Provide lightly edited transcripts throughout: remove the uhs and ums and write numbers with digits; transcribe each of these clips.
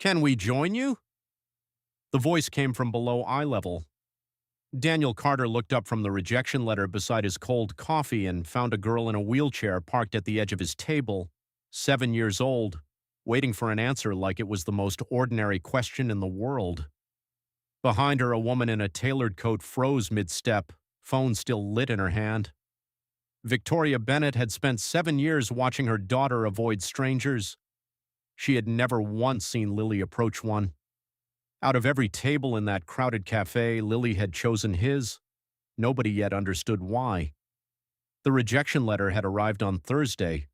Can we join you? The voice came from below eye level. Daniel Carter looked up from the rejection letter beside his cold coffee and found a girl in a wheelchair parked at the edge of his table, 7 years old, waiting for an answer like it was the most ordinary question in the world. Behind her, a woman in a tailored coat froze mid-step, phone still lit in her hand. Victoria Bennett had spent 7 years watching her daughter avoid strangers. She had never once seen Lily approach one. Out of every table in that crowded cafe, Lily had chosen his. Nobody yet understood why. The rejection letter had arrived on Thursday.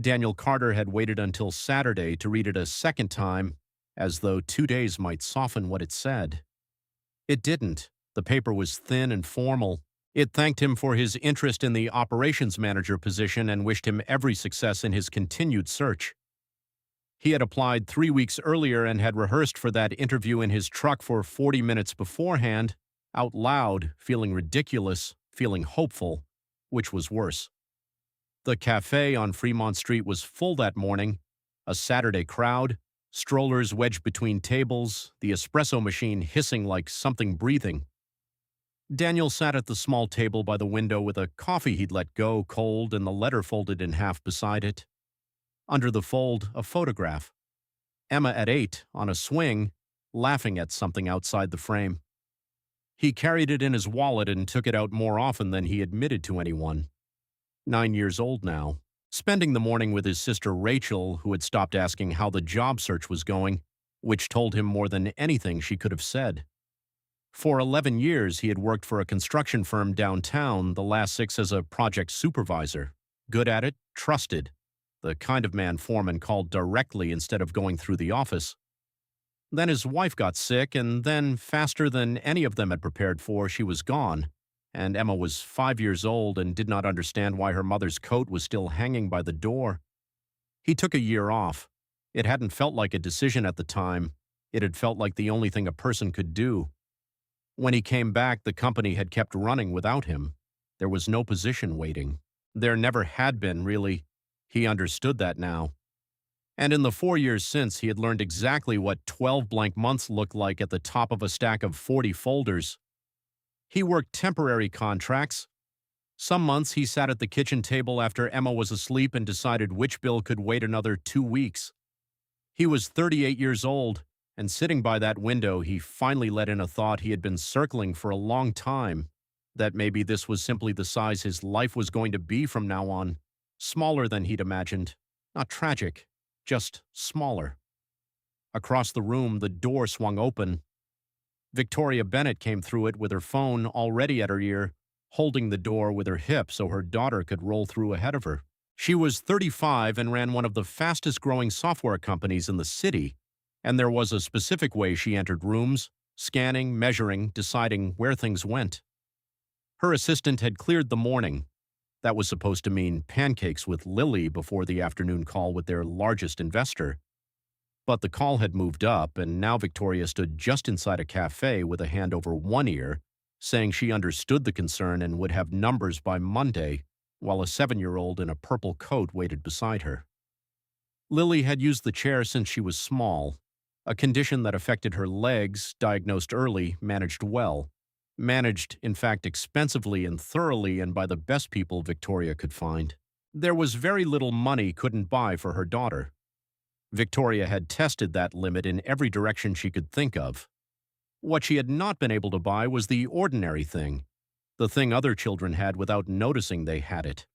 Daniel Carter had waited until Saturday to read it a second time, as though 2 days might soften what it said. It didn't. The paper was thin and formal. It thanked him for his interest in the operations manager position and wished him every success in his continued search. He had applied 3 weeks earlier and had rehearsed for that interview in his truck for 40 minutes beforehand, out loud, feeling ridiculous, feeling hopeful, which was worse. The cafe on Fremont Street was full that morning, a Saturday crowd, strollers wedged between tables, the espresso machine hissing like something breathing. Daniel sat at the small table by the window with a coffee he'd let go cold and the letter folded in half beside it. Under the fold, a photograph. Emma at 8, on a swing, laughing at something outside the frame. He carried it in his wallet and took it out more often than he admitted to anyone. 9 years old now, spending the morning with his sister Rachel, who had stopped asking how the job search was going, which told him more than anything she could have said. For 11 years, he had worked for a construction firm downtown, the last 6 as a project supervisor. Good at it, trusted. The kind of man foreman called directly instead of going through the office. Then his wife got sick, and then, faster than any of them had prepared for, she was gone, and Emma was 5 years old and did not understand why her mother's coat was still hanging by the door. He took a year off. It hadn't felt like a decision at the time. It had felt like the only thing a person could do. When he came back, the company had kept running without him. There was no position waiting. There never had been, really. He understood that now. And in the 4 years since, he had learned exactly what 12 blank months looked like at the top of a stack of 40 folders. He worked temporary contracts. Some months he sat at the kitchen table after Emma was asleep and decided which bill could wait another 2 weeks. He was 38 years old, and sitting by that window, he finally let in a thought he had been circling for a long time, that maybe this was simply the size his life was going to be from now on. Smaller than he'd imagined. Not tragic, just smaller. Across the room, the door swung open. Victoria Bennett came through it with her phone already at her ear, holding the door with her hip so her daughter could roll through ahead of her. She was 35 and ran one of the fastest-growing software companies in the city, and there was a specific way she entered rooms, scanning, measuring, deciding where things went. Her assistant had cleared the morning. That was supposed to mean pancakes with Lily before the afternoon call with their largest investor. But the call had moved up, and now Victoria stood just inside a cafe with a hand over one ear, saying she understood the concern and would have numbers by Monday, while a 7-year-old in a purple coat waited beside her. Lily had used the chair since she was small, a condition that affected her legs, diagnosed early, managed well. Managed, in fact, expensively and thoroughly and by the best people Victoria could find. There was very little money couldn't buy for her daughter. Victoria had tested that limit in every direction she could think of. What she had not been able to buy was the ordinary thing, the thing other children had without noticing they had it.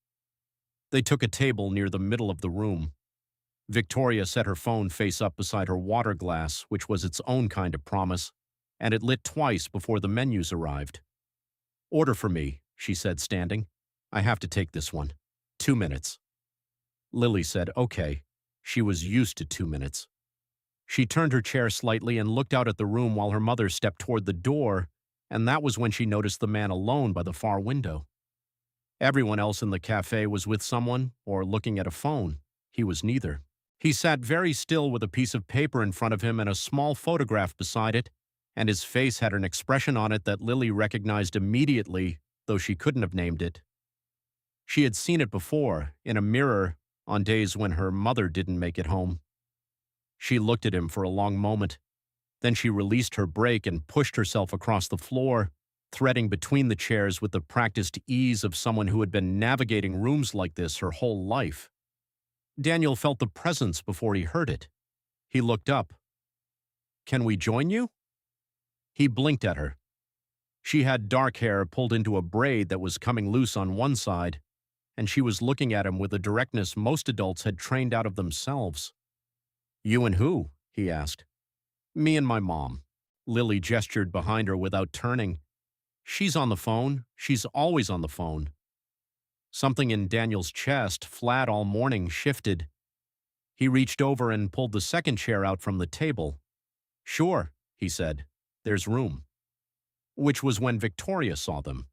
They took a table near the middle of the room. Victoria set her phone face up beside her water glass, which was its own kind of promise, and it lit twice before the menus arrived. "Order for me," she said, standing. "I have to take this one. 2 minutes." Lily said, "Okay." She was used to 2 minutes. She turned her chair slightly and looked out at the room while her mother stepped toward the door, and that was when she noticed the man alone by the far window. Everyone else in the cafe was with someone or looking at a phone. He was neither. He sat very still with a piece of paper in front of him and a small photograph beside it, and his face had an expression on it that Lily recognized immediately, though she couldn't have named it. She had seen it before, in a mirror, on days when her mother didn't make it home. She looked at him for a long moment. Then she released her brake and pushed herself across the floor, threading between the chairs with the practiced ease of someone who had been navigating rooms like this her whole life. Daniel felt the presence before he heard it. He looked up. "Can we join you?" He blinked at her. She had dark hair pulled into a braid that was coming loose on one side, and she was looking at him with a directness most adults had trained out of themselves. "You and who?" he asked. "Me and my mom." Lily gestured behind her without turning. "She's on the phone. She's always on the phone." Something in Daniel's chest, flat all morning, shifted. He reached over and pulled the second chair out from the table. "Sure," he said. "There's room." Which was when Victoria saw them.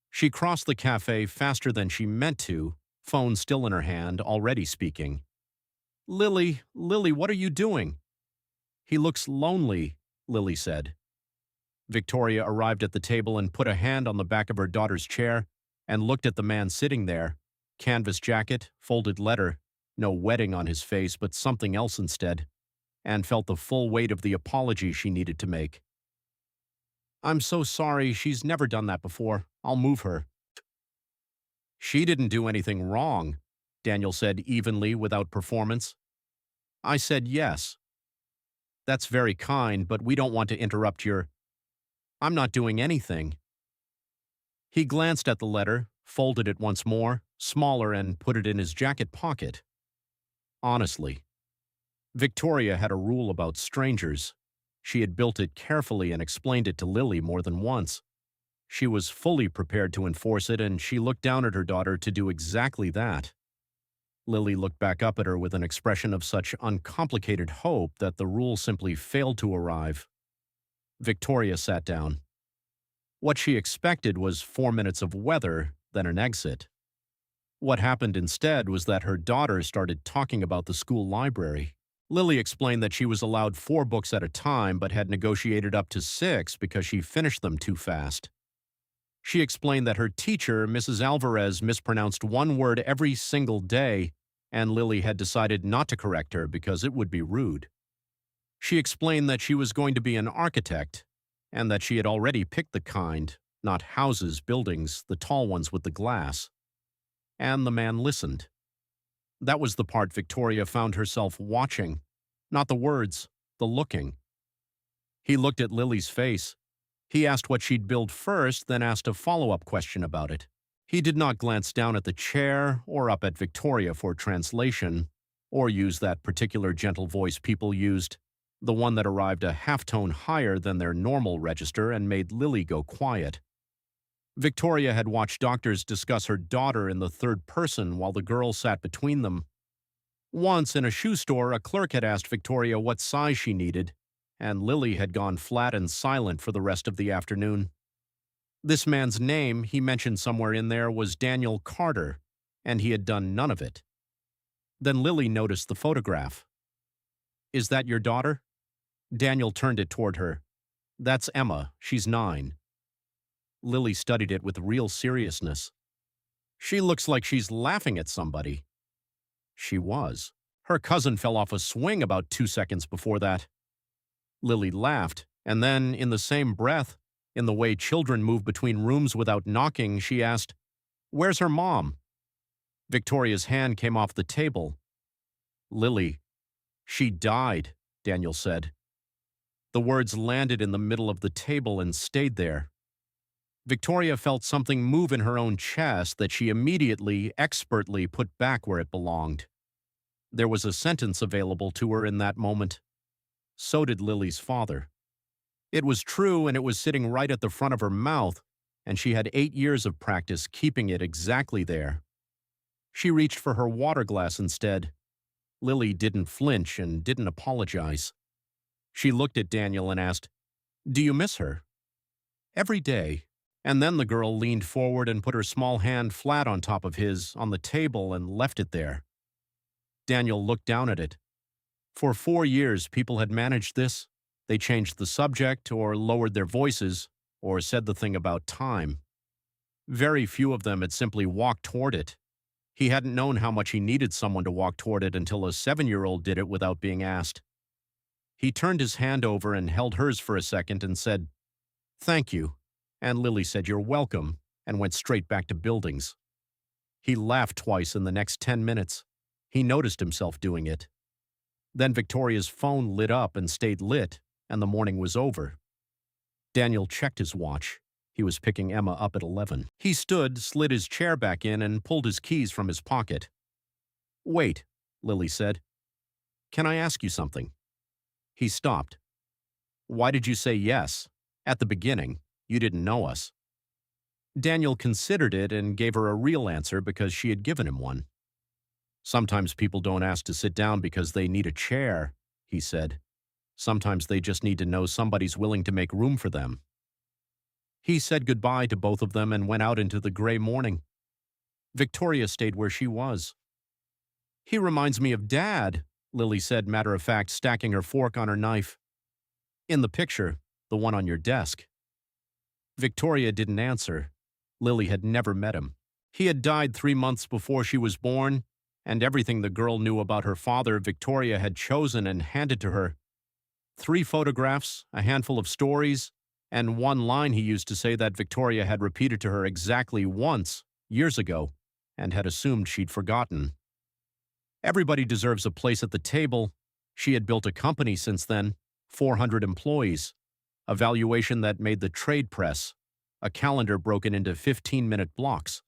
She crossed the cafe faster than she meant to, phone still in her hand, already speaking. Lily, what are you doing?" "He looks lonely," Lily said. Victoria arrived at the table and put a hand on the back of her daughter's chair and looked at the man sitting there, canvas jacket, folded letter, no wedding on his face but something else instead, and felt the full weight of the apology she needed to make. "I'm so sorry, she's never done that before. I'll move her." "She didn't do anything wrong," Daniel said evenly without performance. "I said yes." "That's very kind, but we don't want to interrupt your—" "I'm not doing anything." He glanced at the letter, folded it once more, smaller, and put it in his jacket pocket. Honestly, Victoria had a rule about strangers. She had built it carefully and explained it to Lily more than once. She was fully prepared to enforce it, and she looked down at her daughter to do exactly that. Lily looked back up at her with an expression of such uncomplicated hope that the rule simply failed to arrive. Victoria sat down. What she expected was 4 minutes of weather, then an exit. What happened instead was that her daughter started talking about the school library. Lily explained that she was allowed 4 books at a time but had negotiated up to 6 because she finished them too fast. She explained that her teacher, Mrs. Alvarez, mispronounced one word every single day, and Lily had decided not to correct her because it would be rude. She explained that she was going to be an architect, and that she had already picked the kind, not houses, buildings, the tall ones with the glass. And the man listened. That was the part Victoria found herself watching, not the words, the looking. He looked at Lily's face. He asked what she'd build first, then asked a follow-up question about it. He did not glance down at the chair or up at Victoria for translation, or use that particular gentle voice people used, the one that arrived a half-tone higher than their normal register and made Lily go quiet. Victoria had watched doctors discuss her daughter in the third person while the girl sat between them. Once in a shoe store, a clerk had asked Victoria what size she needed, and Lily had gone flat and silent for the rest of the afternoon. This man's name, he mentioned somewhere in there, was Daniel Carter, and he had done none of it. Then Lily noticed the photograph. "Is that your daughter?" Daniel turned it toward her. "That's Emma. She's 9. Lily studied it with real seriousness. "She looks like she's laughing at somebody." She was. Her cousin fell off a swing about 2 seconds before that. Lily laughed, and then, in the same breath, in the way children move between rooms without knocking, she asked, "Where's her mom?" Victoria's hand came off the table. "Lily, she died," Daniel said. The words landed in the middle of the table and stayed there. Victoria felt something move in her own chest that she immediately, expertly put back where it belonged. There was a sentence available to her in that moment. So did Lily's father. It was true, and it was sitting right at the front of her mouth, and she had 8 years of practice keeping it exactly there. She reached for her water glass instead. Lily didn't flinch and didn't apologize. She looked at Daniel and asked, "Do you miss her?" "Every day." And then the girl leaned forward and put her small hand flat on top of his, on the table, and left it there. Daniel looked down at it. For 4 years, people had managed this. They changed the subject, or lowered their voices, or said the thing about time. Very few of them had simply walked toward it. He hadn't known how much he needed someone to walk toward it until a 7-year-old did it without being asked. He turned his hand over and held hers for a second and said, "Thank you." And Lily said, "You're welcome," and went straight back to buildings. He laughed twice in the next 10 minutes. He noticed himself doing it. Then Victoria's phone lit up and stayed lit, and the morning was over. Daniel checked his watch. He was picking Emma up at 11. He stood, slid his chair back in, and pulled his keys from his pocket. "Wait," Lily said. "Can I ask you something?" He stopped. "Why did you say yes? At the beginning, you didn't know us." Daniel considered it and gave her a real answer because she had given him one. "Sometimes people don't ask to sit down because they need a chair," he said. "Sometimes they just need to know somebody's willing to make room for them." He said goodbye to both of them and went out into the gray morning. Victoria stayed where she was. "He reminds me of Dad," Lily said, matter of fact, stacking her fork on her knife. "In the picture, the one on your desk." Victoria didn't answer. Lily had never met him. He had died 3 months before she was born, and everything the girl knew about her father, Victoria had chosen and handed to her. 3 photographs, a handful of stories, and one line he used to say that Victoria had repeated to her exactly once, years ago, and had assumed she'd forgotten. Everybody deserves a place at the table. She had built a company since then, 400 employees, a valuation that made the trade press, a calendar broken into 15-minute blocks.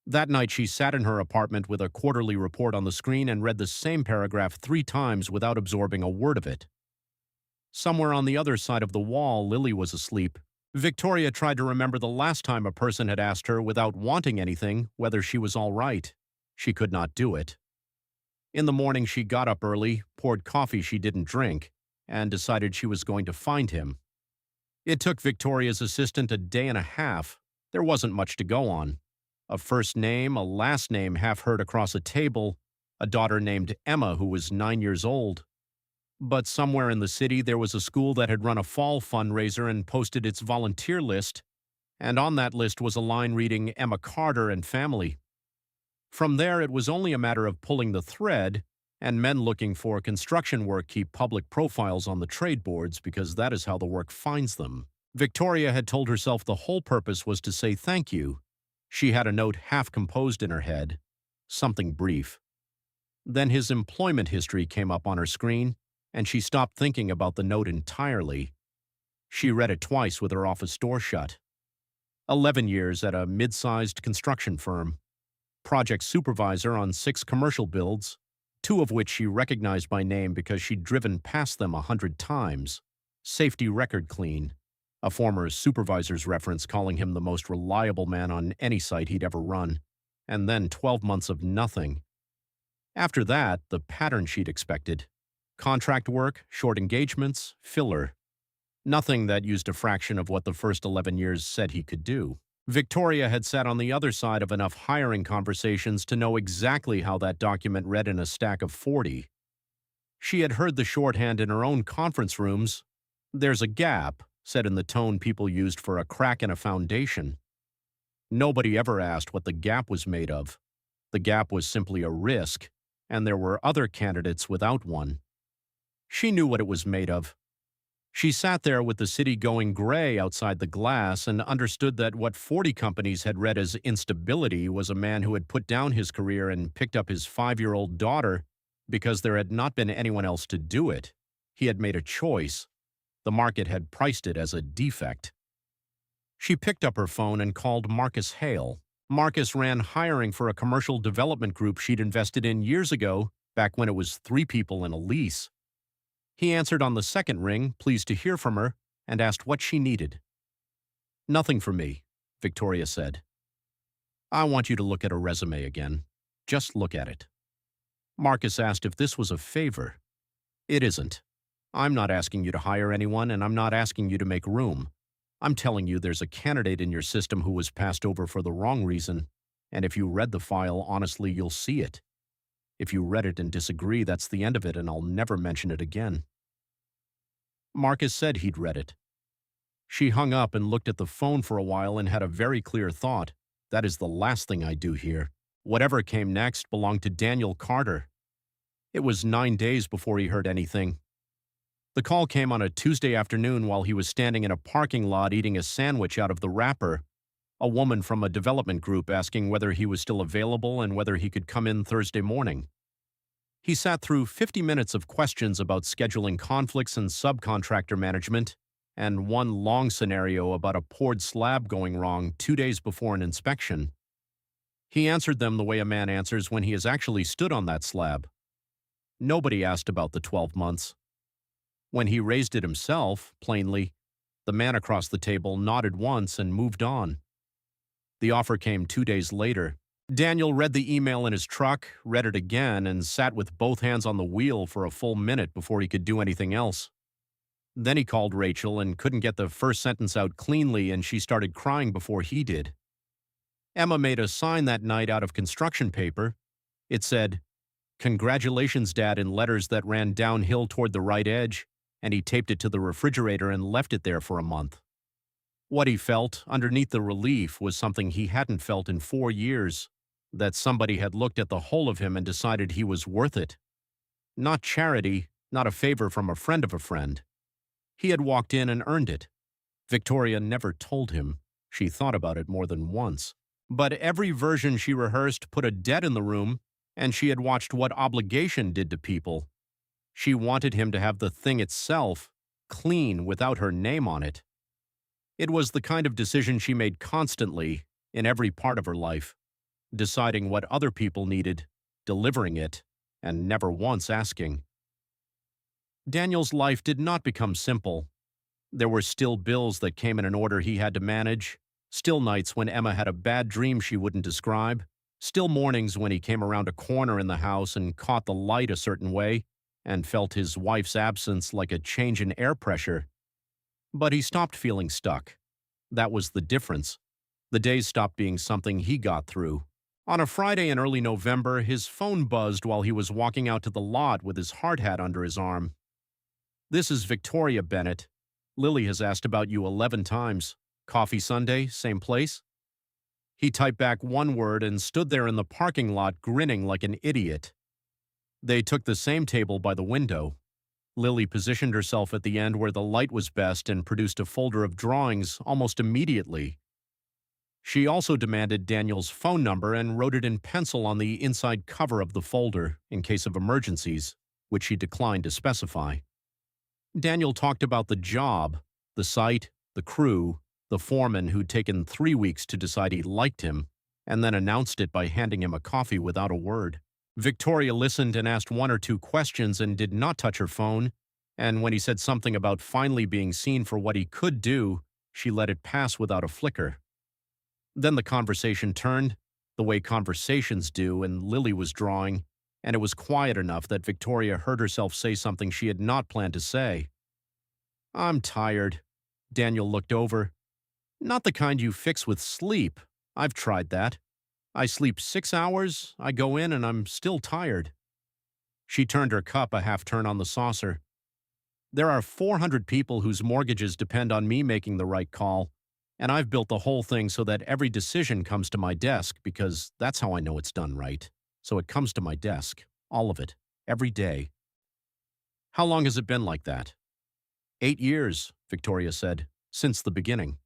That night she sat in her apartment with a quarterly report on the screen and read the same paragraph 3 times without absorbing a word of it. Somewhere on the other side of the wall, Lily was asleep. Victoria tried to remember the last time a person had asked her, without wanting anything, whether she was all right. She could not do it. In the morning, she got up early, poured coffee she didn't drink, and decided she was going to find him. It took Victoria's assistant a day and a half. There wasn't much to go on. A first name, a last name half heard across a table, a daughter named Emma who was 9 years old. But somewhere in the city there was a school that had run a fall fundraiser and posted its volunteer list, and on that list was a line reading Emma Carter and family. From there it was only a matter of pulling the thread, and men looking for construction work keep public profiles on the trade boards because that is how the work finds them. Victoria had told herself the whole purpose was to say thank you. She had a note half composed in her head, something brief. Then his employment history came up on her screen, and she stopped thinking about the note entirely. She read it twice with her office door shut. 11 years at a mid-sized construction firm. Project supervisor on 6 commercial builds, 2 of which she recognized by name because she'd driven past them 100 times. Safety record clean. A former supervisor's reference calling him the most reliable man on any site he'd ever run. And then 12 months of nothing. After that, the pattern she'd expected. Contract work, short engagements, filler. Nothing that used a fraction of what the first 11 years said he could do. Victoria had sat on the other side of enough hiring conversations to know exactly how that document read in a stack of 40. She had heard the shorthand in her own conference rooms. "There's a gap," said in the tone people used for a crack in a foundation. Nobody ever asked what the gap was made of. The gap was simply a risk, and there were other candidates without one. She knew what it was made of. She sat there with the city going gray outside the glass and understood that what 40 companies had read as instability was a man who had put down his career and picked up his 5-year-old daughter because there had not been anyone else to do it. He had made a choice. The market had priced it as a defect. She picked up her phone and called Marcus Hale. Marcus ran hiring for a commercial development group she'd invested in years ago, back when it was 3 people and a lease. He answered on the second ring, pleased to hear from her, and asked what she needed. "Nothing for me," Victoria said. "I want you to look at a resume again. Just look at it." Marcus asked if this was a favor. "It isn't. I'm not asking you to hire anyone, and I'm not asking you to make room. I'm telling you there's a candidate in your system who was passed over for the wrong reason, and if you read the file honestly, you'll see it. If you read it and disagree, that's the end of it, and I'll never mention it again." Marcus said he'd read it. She hung up and looked at the phone for a while and had a very clear thought. That is the last thing I do here. Whatever came next belonged to Daniel Carter. It was 9 days before he heard anything. The call came on a Tuesday afternoon while he was standing in a parking lot eating a sandwich out of the wrapper. A woman from a development group asking whether he was still available and whether he could come in Thursday morning. He sat through 50 minutes of questions about scheduling conflicts and subcontractor management, and one long scenario about a poured slab going wrong 2 days before an inspection. He answered them the way a man answers when he has actually stood on that slab. Nobody asked about the 12 months. When he raised it himself, plainly, the man across the table nodded once and moved on. The offer came 2 days later. Daniel read the email in his truck, read it again, and sat with both hands on the wheel for a full minute before he could do anything else. Then he called Rachel and couldn't get the first sentence out cleanly, and she started crying before he did. Emma made a sign that night out of construction paper. It said, "Congratulations, Dad," in letters that ran downhill toward the right edge, and he taped it to the refrigerator and left it there for a month. What he felt underneath the relief was something he hadn't felt in 4 years, that somebody had looked at the whole of him and decided he was worth it. Not charity, not a favor from a friend of a friend. He had walked in and earned it. Victoria never told him. She thought about it more than once. But every version she rehearsed put a debt in the room, and she had watched what obligation did to people. She wanted him to have the thing itself, clean, without her name on it. It was the kind of decision she made constantly, in every part of her life, deciding what other people needed, delivering it, and never once asking. Daniel's life did not become simple. There were still bills that came in an order he had to manage, still nights when Emma had a bad dream she wouldn't describe, still mornings when he came around a corner in the house and caught the light a certain way and felt his wife's absence like a change in air pressure. But he stopped feeling stuck. That was the difference. The days stopped being something he got through. On a Friday in early November, his phone buzzed while he was walking out to the lot with his hard hat under his arm. "This is Victoria, Bennett. Lily has asked about you 11 times. Coffee Sunday, same place?" He typed back one word and stood there in the parking lot grinning like an idiot. They took the same table by the window. Lily positioned herself at the end where the light was best and produced a folder of drawings almost immediately. She also demanded Daniel's phone number and wrote it in pencil on the inside cover of the folder in case of emergencies, which she declined to specify. Daniel talked about the job, the site, the crew, the foreman who'd taken 3 weeks to decide he liked him, and then announced it by handing him a coffee without a word. Victoria listened and asked 1 or 2 questions and did not touch her phone, and when he said something about finally being seen for what he could do, she let it pass without a flicker. Then the conversation turned, the way conversations do, and Lily was drawing, and it was quiet enough that Victoria heard herself say something she had not planned to say. "I'm tired." Daniel looked over. "Not the kind you fix with sleep. I've tried that. I sleep 6 hours, I go in, and I'm still tired." She turned her cup a half turn on the saucer. "There are 400 people whose mortgages depend on me making the right call, and I've built the whole thing so that every decision comes to my desk because that's how I know it's done right. So it comes to my desk, all of it, every day." "How long has it been like that?" 8 years, Victoria said, "since the beginning."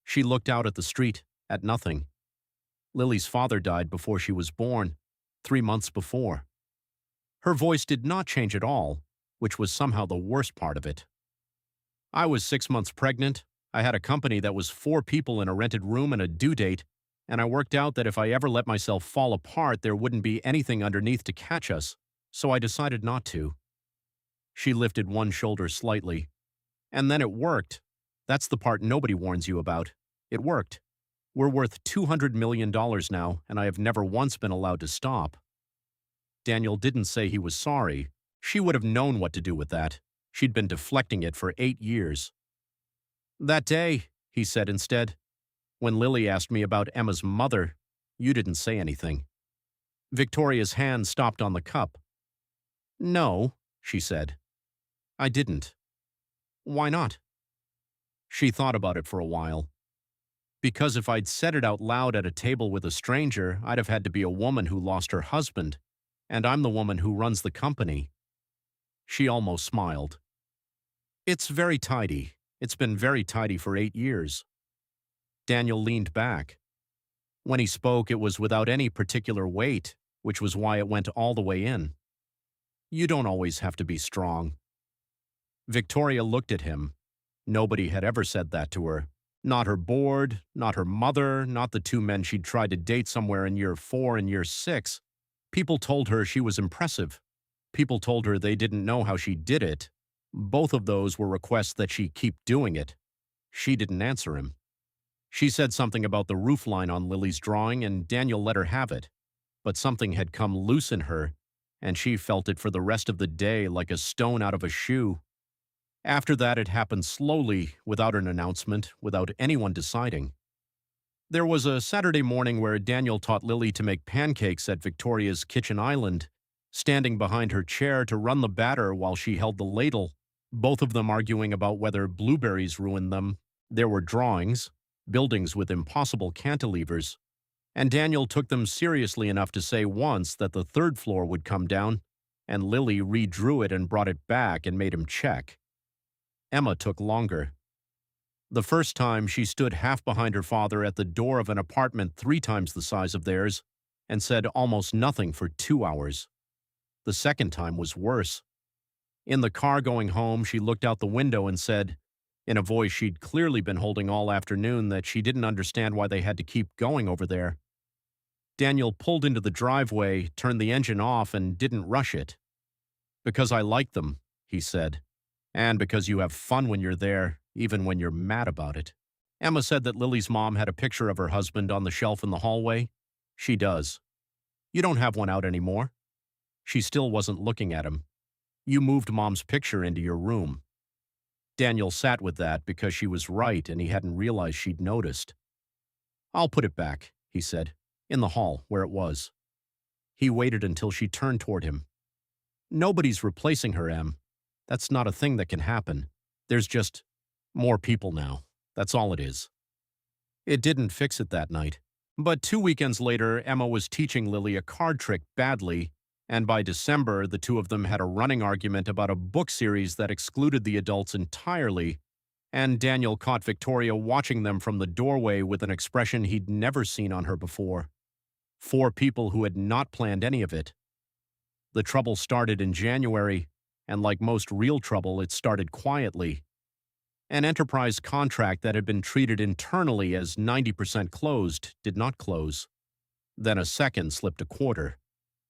She looked out at the street, at nothing. Lily's father died before she was born, 3 months before. Her voice did not change at all, which was somehow the worst part of it. "I was 6 months pregnant. I had a company that was 4 people in a rented room and a due date, and I worked out that if I ever let myself fall apart, there wouldn't be anything underneath to catch us, so I decided not to." She lifted one shoulder slightly. "And then it worked. That's the part nobody warns you about. It worked. We're worth $200 million now, and I have never once been allowed to stop." Daniel didn't say he was sorry. She would have known what to do with that. She'd been deflecting it for 8 years. "That day," he said instead, "when Lily asked me about Emma's mother, you didn't say anything." Victoria's hand stopped on the cup. "No," she said. "I didn't." "Why not?" She thought about it for a while. Because if I'd said it out loud at a table with a stranger, I'd have had to be a woman who lost her husband, and I'm the woman who runs the company. She almost smiled. It's very tidy. It's been very tidy for 8 years. Daniel leaned back. When he spoke, it was without any particular weight, which was why it went all the way in. You don't always have to be strong. Victoria looked at him. Nobody had ever said that to her. Not her board, not her mother, not the two men she'd tried to date somewhere in year 4 and year 6. People told her she was impressive. People told her they didn't know how she did it. Both of those were requests that she keep doing it. She didn't answer him. She said something about the roofline on Lily's drawing, and Daniel let her have it. But something had come loose in her, and she felt it for the rest of the day like a stone out of a shoe. After that, it happened slowly, without an announcement, without anyone deciding. There was a Saturday morning where Daniel taught Lily to make pancakes at Victoria's kitchen island, standing behind her chair to run the batter while she held the ladle, both of them arguing about whether blueberries ruined them. There were drawings, buildings with impossible cantilevers, and Daniel took them seriously enough to say once that the third floor would come down, and Lily redrew it and brought it back and made him check. Emma took longer. The first time, she stood half behind her father at the door of an apartment 3 times the size of theirs and said almost nothing for 2 hours. The second time was worse. In the car going home, she looked out the window and said, in a voice she'd clearly been holding all afternoon, that she didn't understand why they had to keep going over there. Daniel pulled into the driveway, turned the engine off, and didn't rush it. "Because I like them," he said. "And because you have fun when you're there, even when you're mad about it." Emma said that Lily's mom had a picture of her husband on the shelf in the hallway. She does. You don't have one out anymore. She still wasn't looking at him. You moved Mom's picture into your room. Daniel sat with that because she was right and he hadn't realized she'd noticed. "I'll put it back," he said, "in the hall where it was." He waited until she turned toward him. "Nobody's replacing her, Em. That's not a thing that can happen. There's just more people now. That's all it is." It didn't fix it that night. But 2 weekends later, Emma was teaching Lily a card trick badly, and by December, the two of them had a running argument about a book series that excluded the adults entirely, and Daniel caught Victoria watching them from the doorway with an expression he'd never seen on her before. 4 people who had not planned any of it. The trouble started in January, and like most real trouble, it started quietly. An enterprise contract that had been treated internally as 90% closed did not close. Then a second slipped a quarter.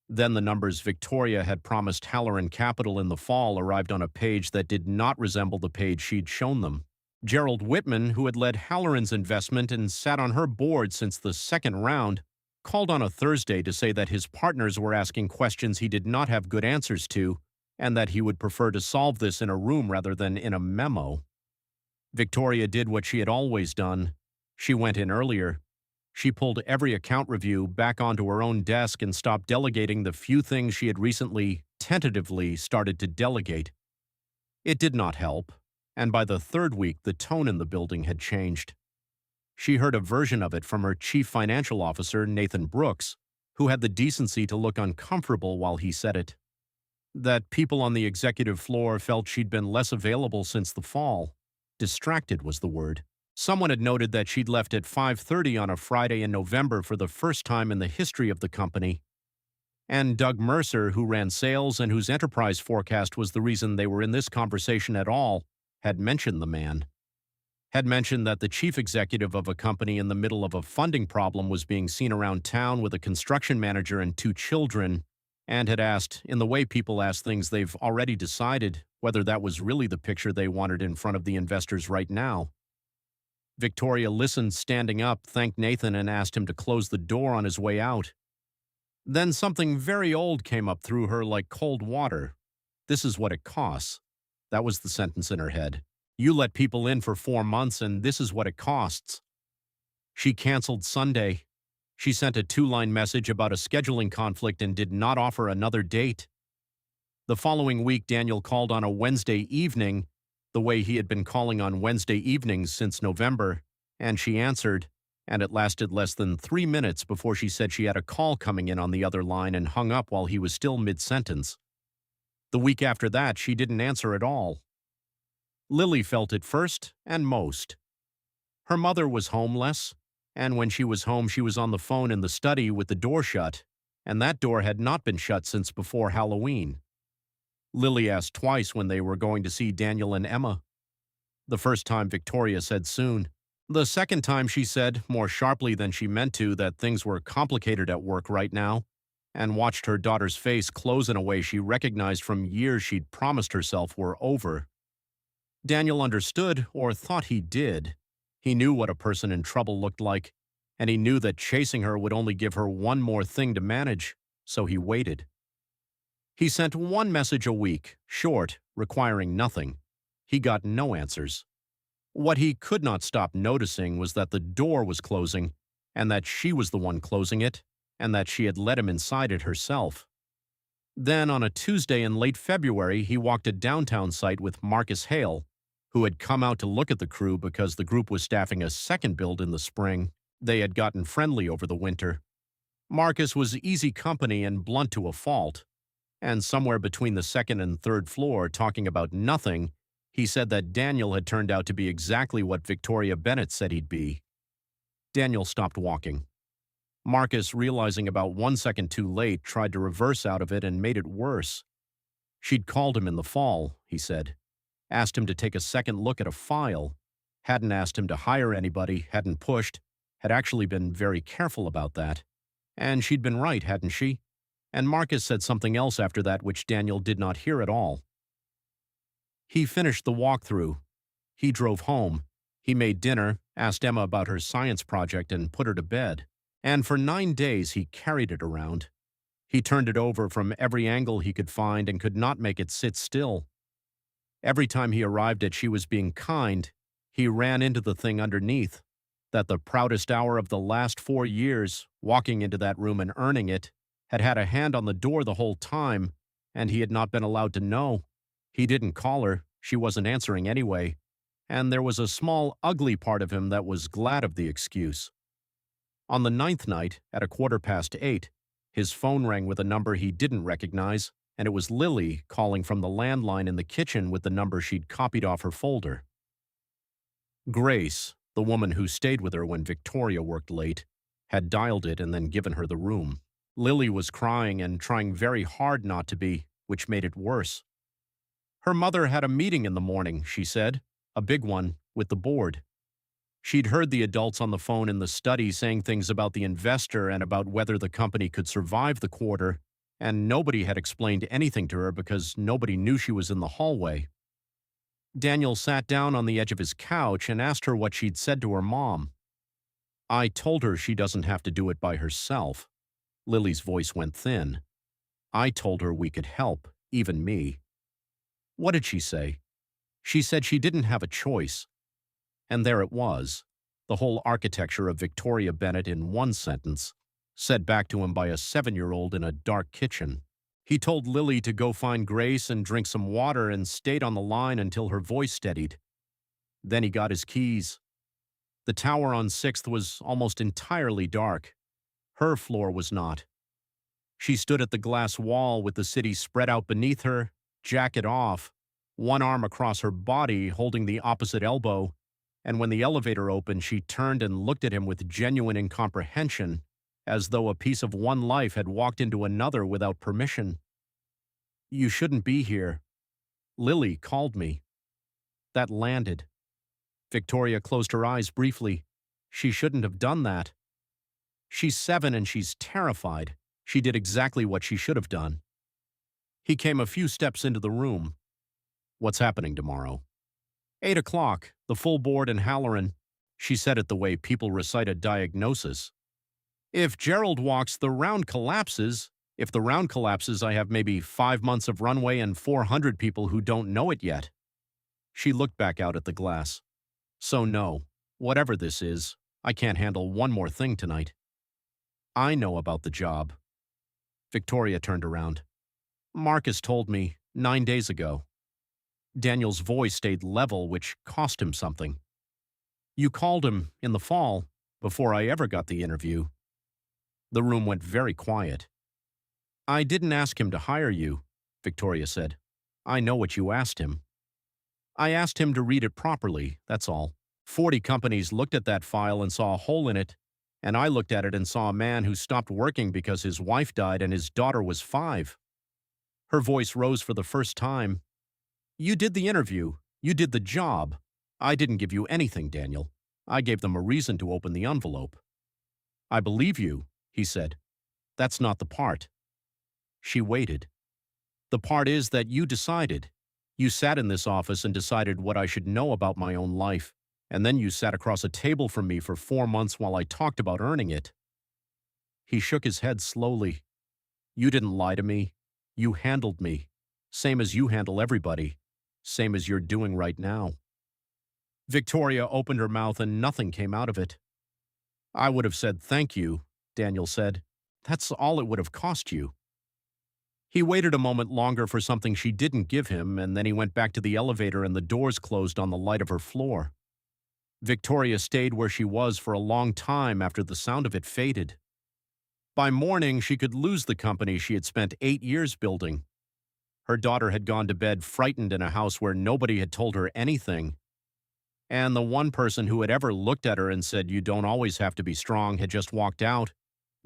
Then the numbers Victoria had promised Halloran Capital in the fall arrived on a page that did not resemble the page she'd shown them. Gerald Whitman, who had led Halloran's investment and sat on her board since the second round, called on a Thursday to say that his partners were asking questions he did not have good answers to, and that he would prefer to solve this in a room rather than in a memo. Victoria did what she had always done. She went in earlier. She pulled every account review back onto her own desk and stopped delegating the few things she had recently, tentatively, started to delegate. It did not help, and by the 3rd week, the tone in the building had changed. She heard a version of it from her chief financial officer, Nathan Brooks, who had the decency to look uncomfortable while he said it. That people on the executive floor felt she'd been less available since the fall. Distracted was the word. Someone had noted that she'd left at 5:30 on a Friday in November for the first time in the history of the company. And Doug Mercer, who ran sales and whose enterprise forecast was the reason they were in this conversation at all, had mentioned the man. Had mentioned that the chief executive of a company in the middle of a funding problem was being seen around town with a construction manager and 2 children, and had asked, in the way people ask things they've already decided, whether that was really the picture they wanted in front of the investors right now. Victoria listened standing up, thanked Nathan, and asked him to close the door on his way out. Then something very old came up through her like cold water. "This is what it costs." That was the sentence in her head. "You let people in for 4 months, and this is what it costs." She canceled Sunday. She sent a 2-line message about a scheduling conflict and did not offer another date. The following week, Daniel called on a Wednesday evening, the way he had been calling on Wednesday evenings since November, and she answered. and it lasted less than 3 minutes before she said she had a call coming in on the other line and hung up while he was still mid-sentence. The week after that, she didn't answer at all. Lily felt it first and most. Her mother was home less, and when she was home, she was on the phone in the study with the door shut, and that door had not been shut since before Halloween. Lily asked twice when they were going to see Daniel and Emma. The first time Victoria said soon. The second time she said, more sharply than she meant to, that things were complicated at work right now, and watched her daughter's face close in a way she recognized from years she'd promised herself were over. Daniel understood, or thought he did. He knew what a person in trouble looked like, and he knew that chasing her would only give her one more thing to manage, so he waited. He sent one message a week, short, requiring nothing. He got no answers. What he could not stop noticing was that the door was closing, and that she was the one closing it, and that she had let him inside it herself. Then, on a Tuesday in late February, he walked a downtown site with Marcus Hale, who had come out to look at the crew because the group was staffing a second build in the spring. They had gotten friendly over the winter. Marcus was easy company and blunt to a fault, and somewhere between the second and third floor, talking about nothing, he said that Daniel had turned out to be exactly what Victoria Bennett said he'd be. Daniel stopped walking. Marcus, realizing about 1 second too late, tried to reverse out of it and made it worse. She'd called him in the fall, he said. Asked him to take a second look at a file. Hadn't asked him to hire anybody, hadn't pushed, had actually been very careful about that. And she'd been right, hadn't she? And Marcus said something else after that which Daniel did not hear at all. He finished the walkthrough. He drove home. He made dinner, asked Emma about her science project, and put her to bed. And for 9 days he carried it around. He turned it over from every angle he could find and could not make it sit still. Every time he arrived at she was being kind, he ran into the thing underneath, that the proudest hour of the last 4 years, walking into that room and earning it, had had a hand on the door the whole time, and he had not been allowed to know. He didn't call her, she wasn't answering anyway, and there was a small, ugly part of him that was glad of the excuse. On the 9th night, at 8:15, his phone rang with a number he didn't recognize, and it was Lily calling from the landline in the kitchen with the number she'd copied off her folder. Grace, the woman who stayed with her when Victoria worked late, had dialed it and then given her the room. Lily was crying and trying very hard not to be, which made it worse. Her mother had a meeting in the morning, she said, a big one, with the board. She'd heard the adults on the phone in the study saying things about the investor and about whether the company could survive the quarter, and nobody had explained anything to her because nobody knew she was in the hallway. Daniel sat down on the edge of his couch and asked her what she'd said to her mom. I told her she doesn't have to do it by herself. Lily's voice went thin. I told her we could help, even me. What did she say? She said she didn't have a choice. And there it was, the whole architecture of Victoria Bennett in one sentence, said back to him by a 7-year-old in a dark kitchen. He told Lily to go find Grace and drink some water and stayed on the line until her voice steadied. Then he got his keys. The tower on 6th was almost entirely dark. Her floor was not. She stood at the glass wall with the city spread out beneath her, jacket off, one arm across her body holding the opposite elbow, and when the elevator opened, she turned and looked at him with genuine incomprehension, as though a piece of one life had walked into another without permission. You shouldn't be here. Lily called me. That landed. Victoria closed her eyes briefly. She shouldn't have done that. She's 7 and she's terrified. She did exactly what she should have done. He came a few steps into the room. What's happening tomorrow? 8 o'clock, the full board in Halloran. She said it the way people recite a diagnosis. If Gerald walks, the round collapses. If the round collapses, I have maybe 5 months of runway and 400 people who don't know it yet. She looked back out at the glass. So no, whatever this is, I can't handle one more thing tonight. I know about the job. Victoria turned around. Marcus told me 9 days ago. Daniel's voice stayed level, which cost him something. You called him in the fall, before I ever got the interview. The room went very quiet. I didn't ask him to hire you, Victoria said. I know what you asked him. I asked him to read it properly, that's all. 40 companies looked at that file and saw a hole in it, and I looked at it and saw a man who stopped working because his wife died and his daughter was 5. Her voice rose for the first time. You did the interview. You did the job. I didn't give you anything, Daniel. I gave them a reason to open the envelope. I believe you, he said. That's not the part. She waited. The part is that you decided. You sat in this office and decided what I should know about my own life, and then you sat across a table from me for 4 months while I talked about earning it. He shook his head slowly. You didn't lie to me. You handled me. Same as you handle everybody. Same as you're doing right now. Victoria opened her mouth and nothing came out of it. I would have said thank you, Daniel said. That's all it would have cost you. He waited a moment longer for something she didn't give him, and then he went back to the elevator and the doors closed on the light of her floor. Victoria stayed where she was for a long time after the sound of it faded. By morning, she could lose the company she had spent 8 years building. Her daughter had gone to bed frightened in a house where nobody had told her anything. And the one person who had ever looked at her and said, "You don't always have to be strong," had just walked out,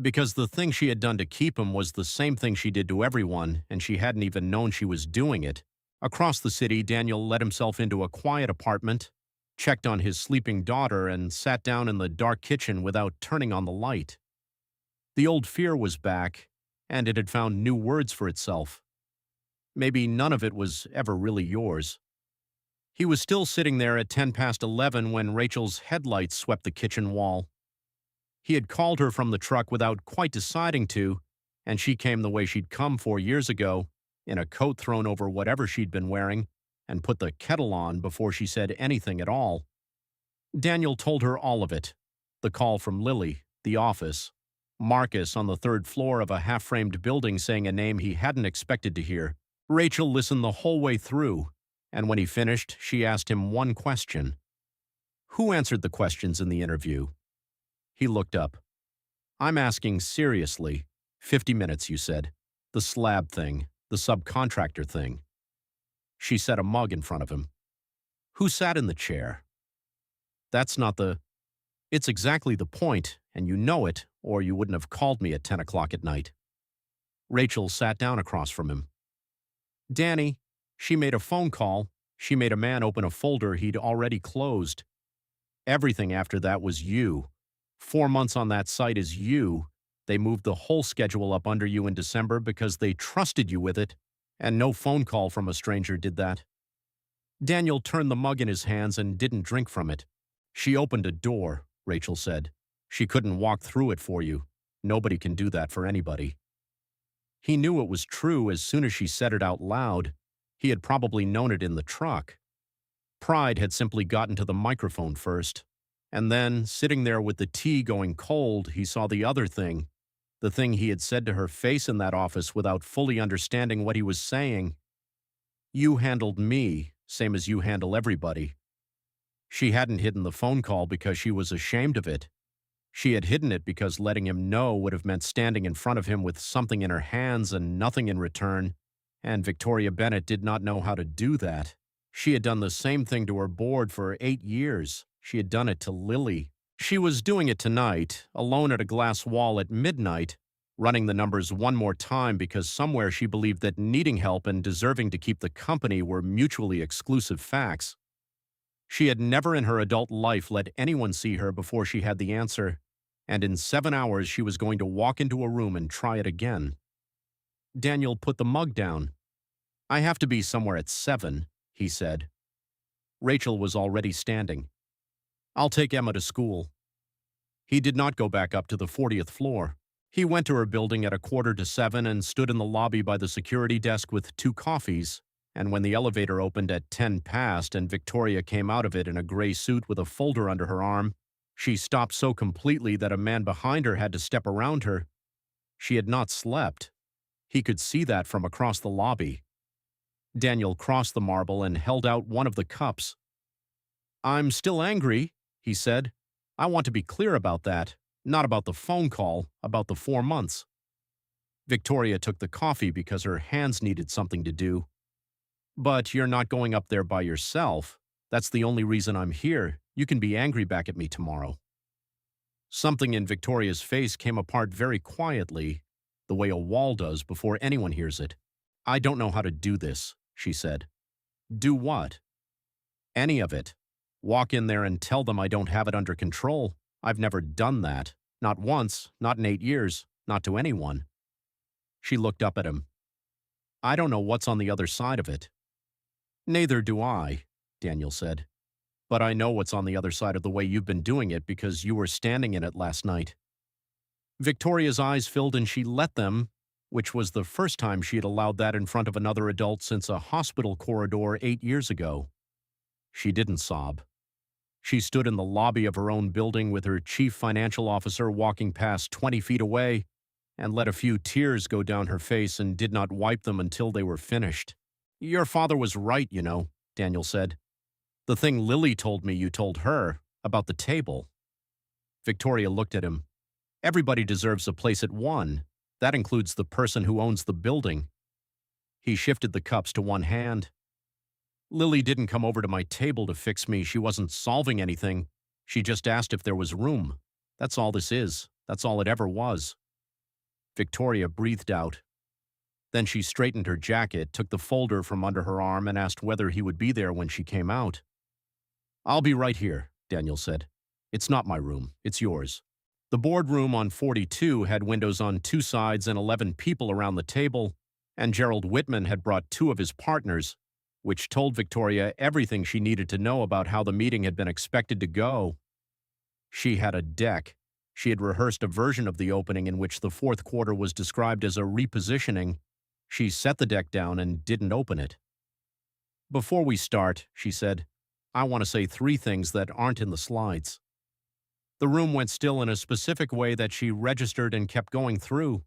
because the thing she had done to keep him was the same thing she did to everyone, and she hadn't even known she was doing it. Across the city, Daniel let himself into a quiet apartment, checked on his sleeping daughter, and sat down in the dark kitchen without turning on the light. The old fear was back, and it had found new words for itself. Maybe none of it was ever really yours. He was still sitting there at 11:10 when Rachel's headlights swept the kitchen wall. He had called her from the truck without quite deciding to, and she came the way she'd come 4 years ago, in a coat thrown over whatever she'd been wearing, and put the kettle on before she said anything at all. Daniel told her all of it. The call from Lily, the office, Marcus on the 3rd floor of a half-framed building saying a name he hadn't expected to hear. Rachel listened the whole way through, and when he finished, she asked him one question. Who answered the questions in the interview? He looked up. I'm asking seriously. 50 minutes, you said. The slab thing, the subcontractor thing. She set a mug in front of him. Who sat in the chair? That's not the... It's exactly the point, and you know it, or you wouldn't have called me at 10 o'clock at night. Rachel sat down across from him. Danny, she made a phone call. She made a man open a folder he'd already closed. Everything after that was you. 4 months on that site is you. They moved the whole schedule up under you in December because they trusted you with it, and no phone call from a stranger did that. Daniel turned the mug in his hands and didn't drink from it. She opened a door, Rachel said. She couldn't walk through it for you. Nobody can do that for anybody. He knew it was true as soon as she said it out loud. He had probably known it in the truck. Pride had simply gotten to the microphone first. And then, sitting there with the tea going cold, he saw the other thing. The thing he had said to her face in that office without fully understanding what he was saying. You handled me, same as you handle everybody. She hadn't hidden the phone call because she was ashamed of it. She had hidden it because letting him know would have meant standing in front of him with something in her hands and nothing in return, and Victoria Bennett did not know how to do that. She had done the same thing to her board for 8 years. She had done it to Lily. She was doing it tonight, alone at a glass wall at midnight, running the numbers one more time because somewhere she believed that needing help and deserving to keep the company were mutually exclusive facts. She had never in her adult life let anyone see her before she had the answer, and in 7 hours she was going to walk into a room and try it again. Daniel put the mug down. I have to be somewhere at 7, he said. Rachel was already standing. I'll take Emma to school. He did not go back up to the 40th floor. He went to her building at 6:45 and stood in the lobby by the security desk with 2 coffees, and when the elevator opened at 10 past and Victoria came out of it in a gray suit with a folder under her arm, she stopped so completely that a man behind her had to step around her. She had not slept. He could see that from across the lobby. Daniel crossed the marble and held out one of the cups. I'm still angry, he said. I want to be clear about that, not about the phone call, about the 4 months. Victoria took the coffee because her hands needed something to do. But you're not going up there by yourself. That's the only reason I'm here. You can be angry back at me tomorrow. Something in Victoria's face came apart very quietly, the way a wall does before anyone hears it. I don't know how to do this, she said. Do what? Any of it. Walk in there and tell them I don't have it under control. I've never done that. Not once, not in 8 years, not to anyone. She looked up at him. I don't know what's on the other side of it. Neither do I, Daniel said. But I know what's on the other side of the way you've been doing it because you were standing in it last night. Victoria's eyes filled and she let them, which was the first time she had allowed that in front of another adult since a hospital corridor 8 years ago. She didn't sob. She stood in the lobby of her own building with her chief financial officer walking past 20 feet away and let a few tears go down her face and did not wipe them until they were finished. Your father was right, you know, Daniel said. The thing Lily told me you told her about the table. Victoria looked at him. Everybody deserves a place at one. That includes the person who owns the building. He shifted the cups to one hand. Lily didn't come over to my table to fix me. She wasn't solving anything. She just asked if there was room. That's all this is. That's all it ever was. Victoria breathed out. Then she straightened her jacket, took the folder from under her arm, and asked whether he would be there when she came out. I'll be right here, Daniel said. It's not my room. It's yours. The boardroom on 42 had windows on two sides and 11 people around the table, and Gerald Whitman had brought 2 of his partners, which told Victoria everything she needed to know about how the meeting had been expected to go. She had a deck. She had rehearsed a version of the opening in which the fourth quarter was described as a repositioning. She set the deck down and didn't open it. Before we start, she said, I want to say 3 things that aren't in the slides. The room went still in a specific way that she registered and kept going through.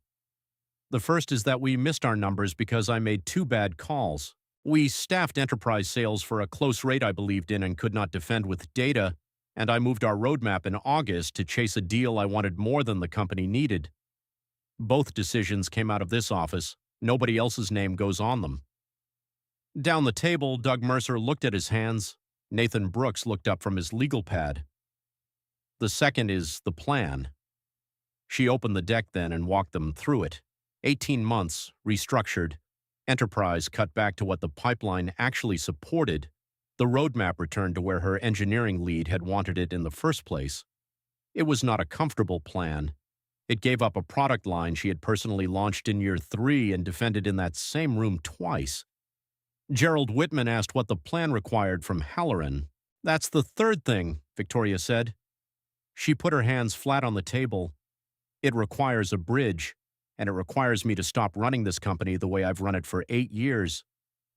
The first is that we missed our numbers because I made 2 bad calls. We staffed enterprise sales for a close rate I believed in and could not defend with data, and I moved our roadmap in August to chase a deal I wanted more than the company needed. Both decisions came out of this office. Nobody else's name goes on them. Down the table, Doug Mercer looked at his hands. Nathan Brooks looked up from his legal pad. The second is the plan. She opened the deck then and walked them through it. 18 months, restructured. Enterprise cut back to what the pipeline actually supported. The roadmap returned to where her engineering lead had wanted it in the first place. It was not a comfortable plan. It gave up a product line she had personally launched in year 3 and defended in that same room twice. Gerald Whitman asked what the plan required from Halloran. That's the third thing, Victoria said. She put her hands flat on the table. It requires a bridge, and it requires me to stop running this company the way I've run it for 8 years.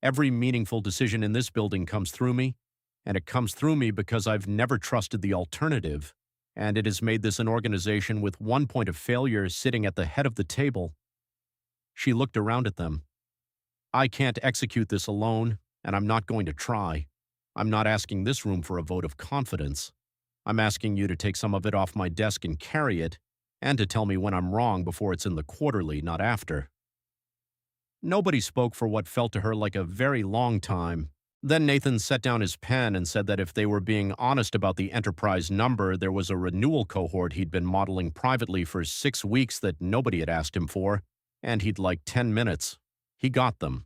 Every meaningful decision in this building comes through me, and it comes through me because I've never trusted the alternative, and it has made this an organization with one point of failure sitting at the head of the table. She looked around at them. I can't execute this alone, and I'm not going to try. I'm not asking this room for a vote of confidence. I'm asking you to take some of it off my desk and carry it, and to tell me when I'm wrong before it's in the quarterly, not after. Nobody spoke for what felt to her like a very long time. Then Nathan set down his pen and said that if they were being honest about the enterprise number, there was a renewal cohort he'd been modeling privately for 6 weeks that nobody had asked him for, and he'd like 10 minutes. He got them.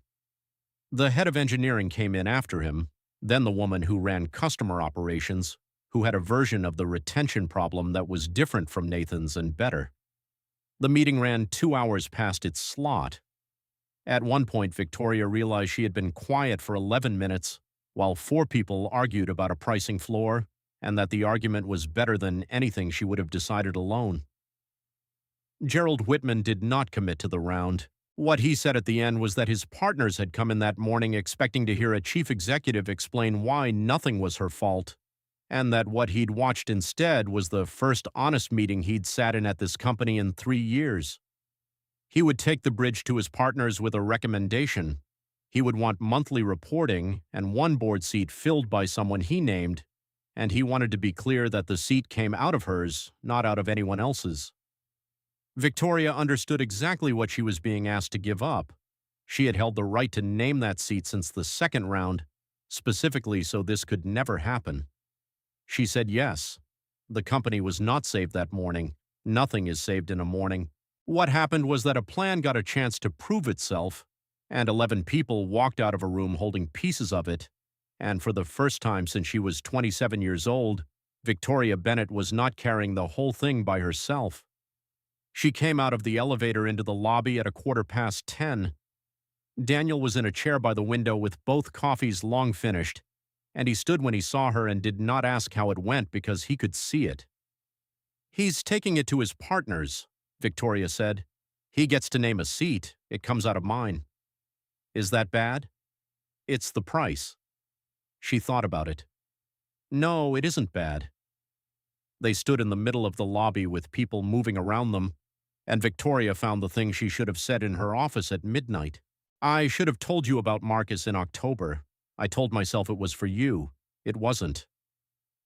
The head of engineering came in after him, then the woman who ran customer operations, who had a version of the retention problem that was different from Nathan's and better. The meeting ran 2 hours past its slot. At one point, Victoria realized she had been quiet for 11 minutes while 4 people argued about a pricing floor and that the argument was better than anything she would have decided alone. Gerald Whitman did not commit to the round. What he said at the end was that his partners had come in that morning expecting to hear a chief executive explain why nothing was her fault, and that what he'd watched instead was the first honest meeting he'd sat in at this company in 3 years. He would take the bridge to his partners with a recommendation. He would want monthly reporting and one board seat filled by someone he named, and he wanted to be clear that the seat came out of hers, not out of anyone else's. Victoria understood exactly what she was being asked to give up. She had held the right to name that seat since the second round, specifically so this could never happen. She said yes. The company was not saved that morning. Nothing is saved in a morning. What happened was that a plan got a chance to prove itself, and 11 people walked out of a room holding pieces of it, and for the first time since she was 27 years old, Victoria Bennett was not carrying the whole thing by herself. She came out of the elevator into the lobby at 10:15. Daniel was in a chair by the window with both coffees long finished, and he stood when he saw her and did not ask how it went because he could see it. "He's taking it to his partners," Victoria said. "He gets to name a seat. It comes out of mine." "Is that bad?" "It's the price." She thought about it. "No, it isn't bad." They stood in the middle of the lobby with people moving around them, and Victoria found the thing she should have said in her office at midnight. "I should have told you about Marcus in October. I told myself it was for you. It wasn't.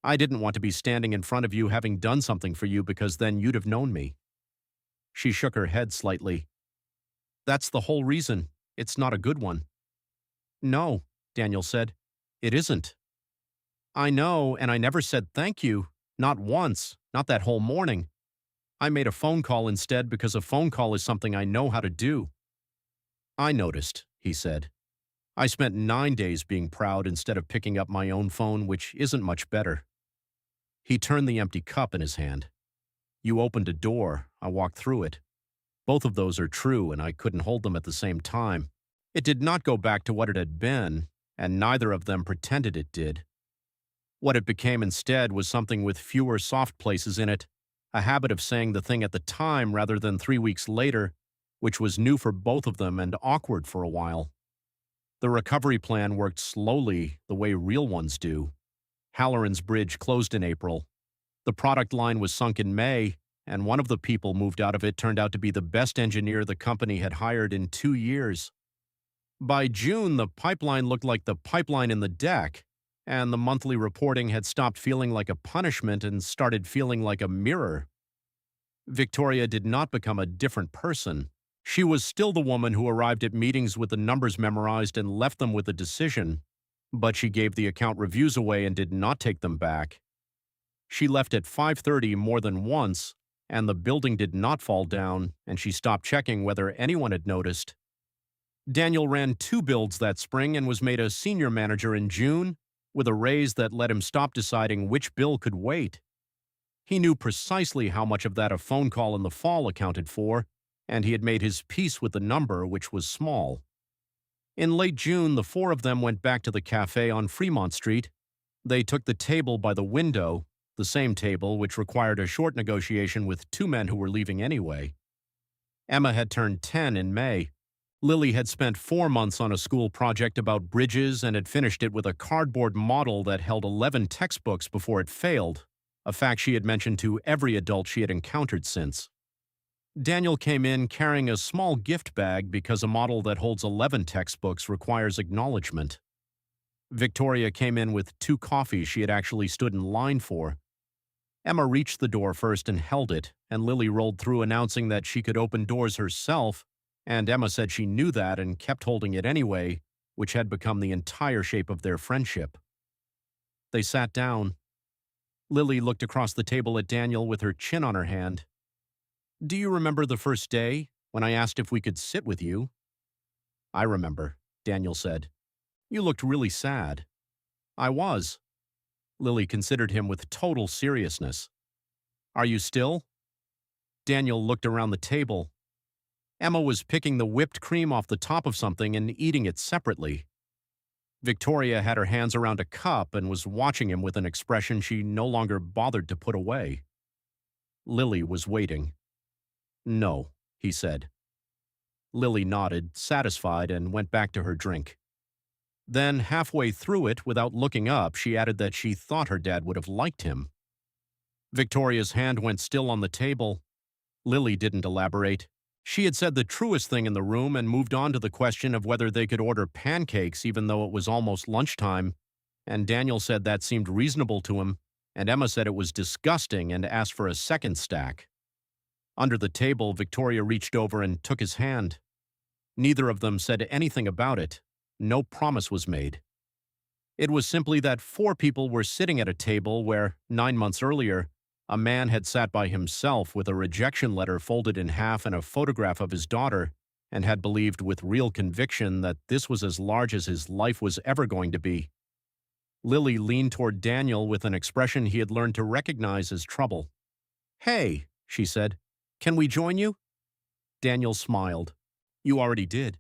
I didn't want to be standing in front of you having done something for you because then you'd have known me." She shook her head slightly. "That's the whole reason. It's not a good one." "No," Daniel said. "It isn't." "I know, and I never said thank you. Not once. Not that whole morning. I made a phone call instead because a phone call is something I know how to do." "I noticed," he said. "I spent 9 days being proud instead of picking up my own phone, which isn't much better." He turned the empty cup in his hand. "You opened a door. I walked through it. Both of those are true, and I couldn't hold them at the same time. It did not go back to what it had been, and neither of them pretended it did. What it became instead was something with fewer soft places in it, a habit of saying the thing at the time rather than 3 weeks later, which was new for both of them and awkward for a while. The recovery plan worked slowly, the way real ones do. Halloran's Bridge closed in April. The product line was sunk in May, and one of the people moved out of it turned out to be the best engineer the company had hired in 2 years. By June, the pipeline looked like the pipeline in the deck, and the monthly reporting had stopped feeling like a punishment and started feeling like a mirror. Victoria did not become a different person. She was still the woman who arrived at meetings with the numbers memorized and left them with a decision, but she gave the account reviews away and did not take them back. She left at 5:30 more than once, and the building did not fall down, and she stopped checking whether anyone had noticed. Daniel ran 2 builds that spring and was made a senior manager in June, with a raise that let him stop deciding which bill could wait. He knew precisely how much of that a phone call in the fall accounted for, and he had made his peace with the number, which was small. In late June, the 4 of them went back to the cafe on Fremont Street. They took the table by the window, the same table which required a short negotiation with 2 men who were leaving anyway. Emma had turned 10 in May. Lily had spent 4 months on a school project about bridges and had finished it with a cardboard model that held 11 textbooks before it failed, a fact she had mentioned to every adult she had encountered since. Daniel came in carrying a small gift bag because a model that holds 11 textbooks requires acknowledgement. Victoria came in with 2 coffees she had actually stood in line for. Emma reached the door first and held it, and Lily rolled through announcing that she could open doors herself, and Emma said she knew that and kept holding it anyway, which had become the entire shape of their friendship. They sat down. Lily looked across the table at Daniel with her chin on her hand. "Do you remember the first day, when I asked if we could sit with you?" "I remember," Daniel said. "You looked really sad." "I was." Lily considered him with total seriousness. "Are you still?" Daniel looked around the table. Emma was picking the whipped cream off the top of something and eating it separately. Victoria had her hands around a cup and was watching him with an expression she no longer bothered to put away. Lily was waiting. "No," he said. Lily nodded, satisfied, and went back to her drink. Then, halfway through it, without looking up, she added that she thought her dad would have liked him. Victoria's hand went still on the table. Lily didn't elaborate. She had said the truest thing in the room and moved on to the question of whether they could order pancakes even though it was almost lunchtime, and Daniel said that seemed reasonable to him, and Emma said it was disgusting and asked for a second stack. Under the table, Victoria reached over and took his hand. Neither of them said anything about it. No promise was made. It was simply that four people were sitting at a table where, 9 months earlier, a man had sat by himself with a rejection letter folded in half and a photograph of his daughter, and had believed with real conviction that this was as large as his life was ever going to be. Lily leaned toward Daniel with an expression he had learned to recognize as trouble. "Hey," she said, "can we join you?" Daniel smiled. "You already did."